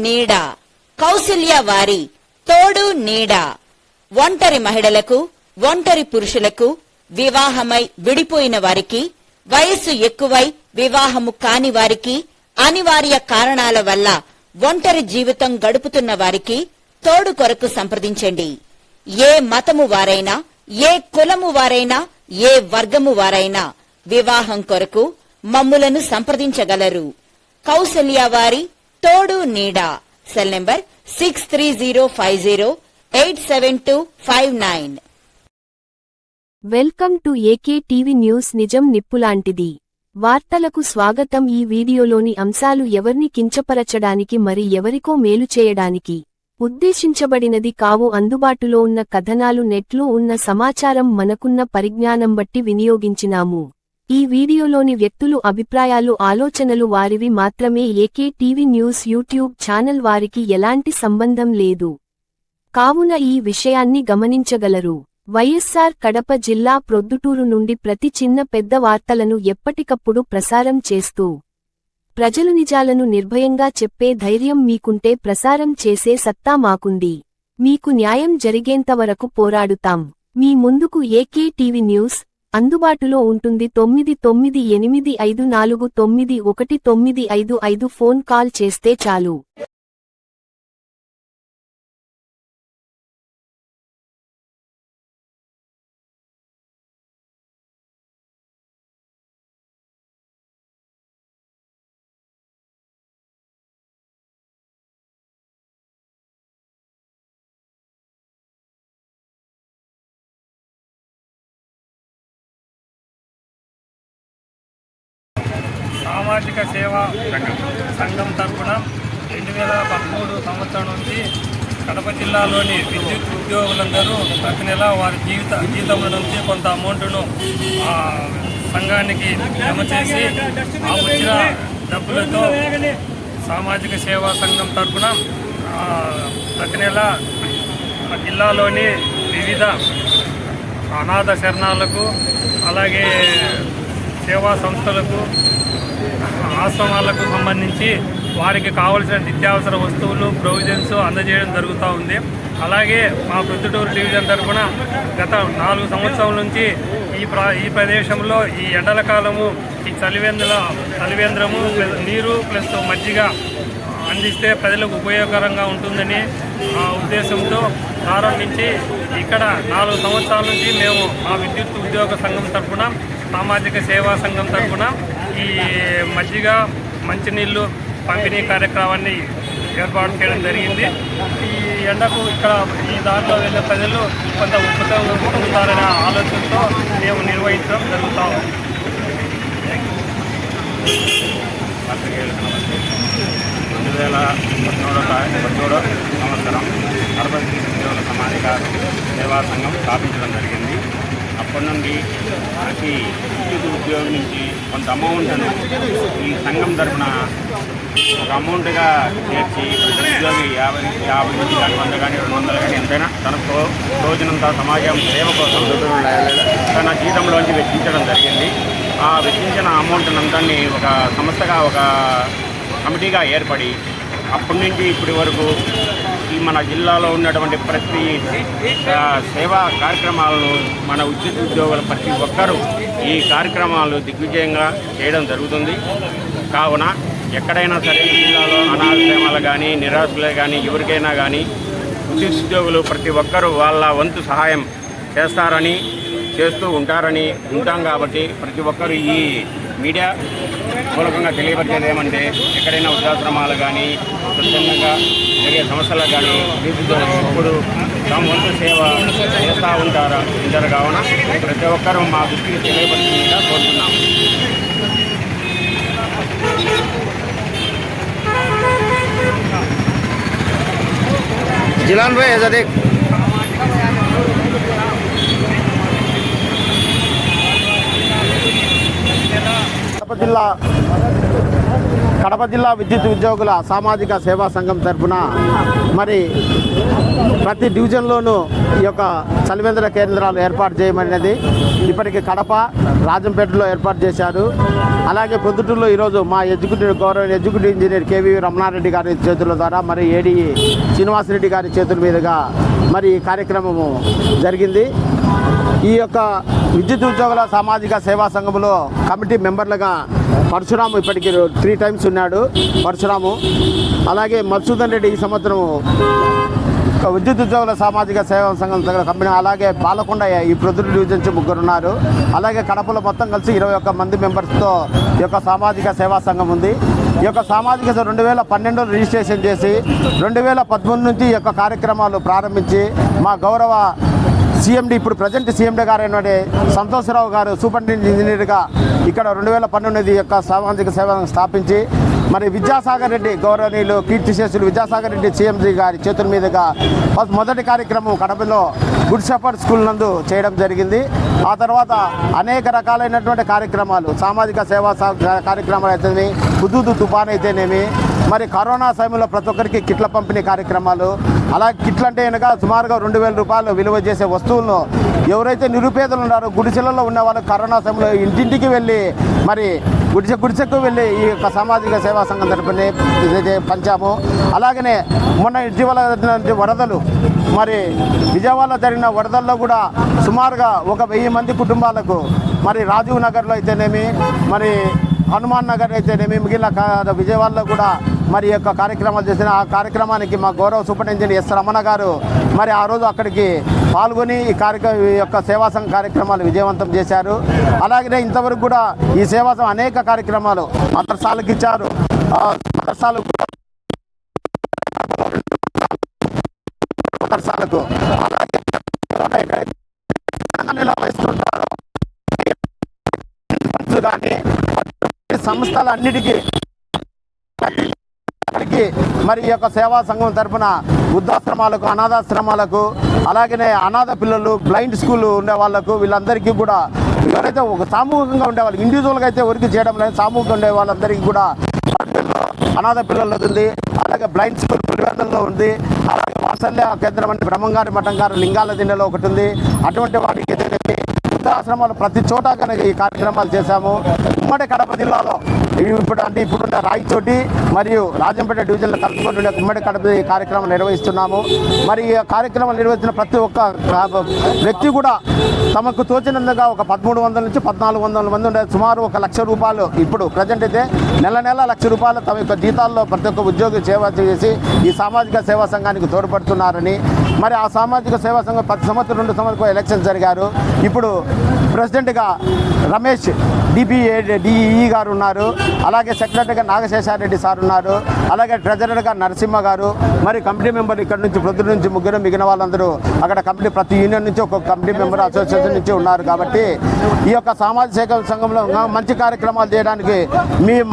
నీడ కౌసల్య వారి తోడు నీడ ఒంటరి మహిళలకు, ఒంటరి పురుషులకు, వివాహమై విడిపోయిన వారికి, వయస్సు ఎక్కువై వివాహము కాని వారికి, అనివార్య కారణాల వల్ల ఒంటరి జీవితం గడుపుతున్న వారికి తోడు కొరకు సంప్రదించండి. ఏ మతము వారైనా, ఏ కులము వారైనా, ఏ వర్గము వారైనా వివాహం కొరకు మమ్ములను సంప్రదించగలరు. కౌసల్య వారి తోడు నీడ. Cell number 6305087259. Welcome to AK TV news. నిజం నిప్పులాంటిది. వార్తలకు స్వాగతం. ఈ వీడియోలోని అంశాలు ఎవర్ని కించపరచడానికి మరి ఎవరికో మేలు చేయడానికి ఉద్దేశించబడినది కావు. అందుబాటులో ఉన్న కథనాలు, నెట్లో ఉన్న సమాచారం, మనకున్న పరిజ్ఞానం బట్టి వినియోగించినాము. ఈ వీడియోలోని వ్యక్తులు అభిప్రాయాలు, ఆలోచనలు వారివి మాత్రమే. AK TV news YouTube channel వారికి ఎలాంటి సంబంధం లేదు కావున ఈ విషయాన్ని గమనించగలరు. వైఎస్సార్ కడప జిల్లా ప్రొద్దుటూరు నుండి ప్రతి చిన్న పెద్ద వార్తలను ఎప్పటికప్పుడు ప్రసారం చేస్తూ ప్రజలు నిజాలను నిర్భయంగా చెప్పే ధైర్యం మీకుంటే ప్రసారం చేసే సత్తా మాకుంది. మీకు న్యాయం జరిగేంతవరకు పోరాడుతాం. మీ ముందుకు ఏకే టీవీ న్యూస్ అందుబాటులో ఉంటుంది. 9985491955 ఫోన్ కాల్ చేస్తే చాలు. సామాజిక సేవా సంఘం తరఫున 2013 సంవత్సరం నుంచి కడప జిల్లాలోని విద్యుత్ ఉద్యోగులందరూ ప్రతి నెల వారి జీతంలో నుంచి కొంత అమౌంట్ను సంఘానికి జమ చేసి ఆ వచ్చిన డబ్బులతో సామాజిక సేవా సంఘం తరఫున ప్రతి నెల జిల్లాలోని వివిధ అనాథ శరణాలకు, అలాగే సేవా సంస్థలకు, ఆశ్రమాలకు సంబంధించి వారికి కావలసిన నిత్యావసర వస్తువులు, ప్రొవిజన్స్ అందజేయడం జరుగుతూ ఉంది. అలాగే మా ప్రొద్దుటూరు డివిజన్ తరఫున గత 4 సంవత్సరాల నుంచి ఈ ప్రదేశంలో ఈ ఎండల కాలము ఈ చలివేంద్రము నీరు ప్లస్ మజ్జిగ అందిస్తే ప్రజలకు ఉపయోగకరంగా ఉంటుందని ఉద్దేశంతో ప్రారంభించి ఇక్కడ 4 సంవత్సరాల నుంచి మేము మా విద్యుత్ ఉద్యోగ సంఘం తరఫున, సామాజిక సేవా సంఘం తరఫున ఈ మజ్జిగ, మంచినీళ్ళు పంపిణీ కార్యక్రమాన్ని ఏర్పాటు చేయడం జరిగింది. ఈ ఎండకు ఇక్కడ ఈ దారిలో వెళ్ళే ప్రజలు కొంత ఉపయోగం పొందుతారనే ఆలోచనతో మేము నిర్వహించడం జరుగుతూ ఉంది. 2017 సంవత్సరం కడప ఉద్యోగ సామాజిక సేవా సంఘం స్థాపించడం జరిగింది. అప్పటి నుండి ప్రతి విద్యుత్ ఉద్యోగం నుంచి కొంత అమౌంట్ను ఈ సంఘం తరఫున ఒక అమౌంట్గా చేర్చి ఉద్యోగి 50 నుంచి కానీ 100 కానీ 200 కానీ ఎంతైనా తన రోజునంతా సమాజం సేవ కోసం తన జీతంలోంచి వెచ్చించడం జరిగింది. ఆ వెచ్చించిన అమౌంట్నంతాన్ని ఒక సంస్థగా, ఒక కమిటీగా ఏర్పడి అప్పటి నుంచి ఇప్పటి వరకు ఈ మన జిల్లాలో ఉన్నటువంటి ప్రతి సేవా కార్యక్రమాలను మన విద్యుత్ ఉద్యోగులు ప్రతి ఒక్కరూ ఈ కార్యక్రమాలు దిగ్విజయంగా చేయడం జరుగుతుంది. కావున ఎక్కడైనా సరే ఈ జిల్లాలో అనాథాశ్రమాలు కానీ, నిరాశ్రులే కానీ, ఎవరికైనా కానీ విద్యుత్ ఉద్యోగులు ప్రతి ఒక్కరూ వాళ్ళ వంతు సహాయం చేస్తారని, చేస్తూ ఉంటాం. కాబట్టి ప్రతి ఒక్కరూ ఈ మీడియా మూలకంగా తెలియపరిచేది ఏమంటే, ఎక్కడైనా వృద్ధాశ్రమాలు కానీ, స్వచ్ఛందంగా జరిగే సమస్యలకు కానీ నిరుద్యోగులు ఎప్పుడు తమ వంతు సేవ చేస్తూ ఉంటారు కావున ప్రతి ఒక్కరూ మా దృష్టికి తెలియపరిచేదిగా కోరుతున్నాము. जिलान भाई ऐसा देख జిల్లా కడప జిల్లా విద్యుత్ ఉద్యోగుల సామాజిక సేవా సంఘం తరఫున మరి ప్రతి డివిజన్లోనూ ఈ యొక్క చలివేంద్ర కేంద్రాలు ఏర్పాటు చేయమనేది ఇప్పటికి కడప, రాజంపేటలో ఏర్పాటు చేశారు. అలాగే పొద్దుటూరులో ఈరోజు మా గౌరవ ఎగ్జిక్యూటివ్ ఇంజనీర్ కేవీ రమణారెడ్డి గారి చేతుల ద్వారా మరి ఏడీఈ శ్రీనివాసరెడ్డి గారి చేతుల మీదుగా మరి ఈ కార్యక్రమము జరిగింది. ఈ యొక్క విద్యుత్ ఉద్యోగుల సామాజిక సేవా సంఘంలో కమిటీ మెంబర్లుగా పరశురాము ఇప్పటికి 3 times ఉన్నాడు పరశురాము. అలాగే మధుసూదన్ రెడ్డి ఈ సంవత్సరం విద్యుత్ ఉద్యోగుల సామాజిక సేవా సంఘం కంపెనీ. అలాగే పాలకొండ ఈ ప్రొద్దుటూరు డివిజన్ నుంచి 3 ఉన్నారు. అలాగే కడపలో మొత్తం కలిసి 21 మంది మెంబర్స్తో ఈ యొక్క సామాజిక సేవా సంఘం ఉంది. ఈ యొక్క సామాజిక 2012లో రిజిస్ట్రేషన్ చేసి 2013 నుంచి ఈ యొక్క కార్యక్రమాలు ప్రారంభించి మా గౌరవ సీఎండీ ఇప్పుడు ప్రజెంట్ సీఎండీ గారు అయినటువంటి సంతోషరావు గారు సూపరింటెండెంట్ ఇంజనీర్గా ఇక్కడ 2012 యొక్క సామాజిక సేవను స్థాపించి మరి విద్యాసాగర్ రెడ్డి గౌరవనీయులు కీర్తిశేషులు విద్యాసాగర్ రెడ్డి సీఎంసీ గారి చేతుల మీదుగా మొదటి కార్యక్రమం కడపలో గుడ్ షెపర్డ్ స్కూల్ నందు చేయడం జరిగింది. ఆ తర్వాత అనేక రకాలైనటువంటి కార్యక్రమాలు సామాజిక సేవా కార్యక్రమాలు అయితేనేమి, హుదూద్ తుఫాన్ అయితేనేమి, మరి కరోనా సమయంలో ప్రతి ఒక్కరికి కిట్ల పంపిణీ కార్యక్రమాలు. అలాగే కిట్లు అంటే కనుక సుమారుగా 2,000 రూపాయలు విలువ చేసే వస్తువులను ఎవరైతే నిరుపేదలు ఉన్నారో గుడిసెలలో ఉన్న వాళ్ళకి కరోనా సమయంలో ఇంటింటికి వెళ్ళి మరి గుడిసెకు వెళ్ళి ఈ యొక్క సామాజిక సేవా సంఘం తరపున పంచాము. అలాగనే మొన్న ఇటీవల వరదలు మరి విజయవాడలో జరిగిన వరదల్లో కూడా సుమారుగా 1,000 మంది కుటుంబాలకు మరి రాజీవ్ నగర్లో అయితేనేమి, మరి హనుమాన్ నగర్ అయితేనేమి, మిగిలిన విజయవాడలో కూడా మరి యొక్క కార్యక్రమాలు చేసిన ఆ కార్యక్రమానికి మా గౌరవ సూపరింటెండెంట్ ఎస్ రమణ గారు మరి ఆ రోజు అక్కడికి పాల్గొని ఈ యొక్క సేవా సంఘ కార్యక్రమాలు విజయవంతం చేశారు. అలాగే ఇంతవరకు కూడా ఈ సేవా సంఘం అనేక కార్యక్రమాలు మదర్సాలకు ఇచ్చారు. మదర్సాలకు కానీ సంస్థలన్నిటికీ మరి ఈ యొక్క సేవా సంఘం తరఫున వృద్ధాశ్రమాలకు, అనాథాశ్రమాలకు, అలాగనే అనాథ పిల్లలు, బ్లైండ్ స్కూల్ ఉండే వాళ్ళకు వీళ్ళందరికీ కూడా ఎవరైతే ఒక సామూహికంగా ఉండేవాళ్ళు ఇండివిజువల్గా అయితే వర్క్ చేయడం లేదు, సామూహికంగా ఉండే వాళ్ళందరికీ కూడా అనాథ పిల్లలు ఉంది. అలాగే బ్లైండ్ స్కూల్ పులివెందులలో ఉంది. అలాగే వాత్సల్య కేంద్రం అంటే బ్రహ్మంగారి మఠం గారు లింగాల దిండలో ఒకటి ఉంది. అటువంటి వాటికి వృద్ధాశ్రమాలు ప్రతి చోట కనుక ఈ కార్యక్రమాలు చేశాము. ఉమ్మడి కడప జిల్లాలో ఇప్పుడున్న రాయచోటి మరియు రాజంపేట డివిజన్లో కలుపుకుంటుండే ఉమ్మడి కడప ఈ కార్యక్రమం నిర్వహిస్తున్నాము. మరి ఈ కార్యక్రమం నిర్వహించిన ప్రతి ఒక్క వ్యక్తి కూడా తమకు తోచినందుగా ఒక 1,300 నుంచి 1,400 మంది ఉండే సుమారు 1,00,000 రూపాయలు ఇప్పుడు ప్రజెంట్ అయితే నెల 1,00,000 రూపాయలు తమ యొక్క జీతాల్లో ప్రతి ఒక్క ఉద్యోగి సేవ చేసి ఈ సామాజిక సేవా సంఘానికి తోడ్పడుతున్నారని. మరి ఆ సామాజిక సేవా సంఘం 10 సంవత్సరం 2 సంవత్సరాలు ఎలక్షన్స్ జరిగారు. ఇప్పుడు ప్రెసిడెంట్గా రమేష్ డిఈ గారు ఉన్నారు. అలాగే సెక్రటరీగా నాగశేషారెడ్డి సార్ ఉన్నారు. అలాగే ట్రెజరర్గా నరసింహ గారు. మరి కమిటీ మెంబర్ ఇక్కడ నుంచి ప్రొద్దున నుంచి 3 మిగిలిన వాళ్ళందరూ అక్కడ కమిటీ ప్రతి యూనియన్ నుంచి ఒక్కొక్క కమిటీ మెంబర్ అసోసియేషన్ నుంచి ఉన్నారు. కాబట్టి ఈ యొక్క సామాజిక సేవా సంఘంలో మంచి కార్యక్రమాలు చేయడానికి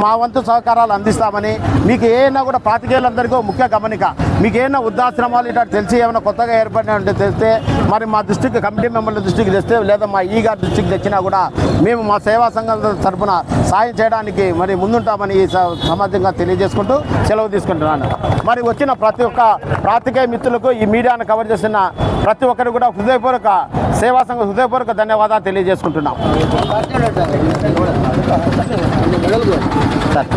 మా వంతు సహకారాలు అందిస్తామని, మీకు ఏమైనా కూడా పాతికేయులందరికీ ముఖ్య గమనిక, మీకు ఏమైనా వృద్ధాశ్రమాలు ఇట్లా తెలిసి ఏమైనా కొత్తగా ఏర్పడినట్టు తెలిస్తే మరి మా దృష్టికి కమిటీ మెంబర్ల దృష్టికి తెస్తే లేదా మా ఈ గారి దృష్టికి తెచ్చినా కూడా మేము మా సేవా సంఘం తరఫున సాయం చేయడానికి మరి ముందుంటామని ఈ సమాజంగా తెలియజేసుకుంటూ సెలవు తీసుకుంటున్నాను. మరి వచ్చిన ప్రతి ఒక్క పాత్రికేయ మిత్రులకు ఈ మీడియాను కవర్ చేసిన ప్రతి ఒక్కరు కూడా హృదయపూర్వక సేవా సంఘం హృదయపూర్వక ధన్యవాదాలు తెలియజేసుకుంటున్నాం. సార్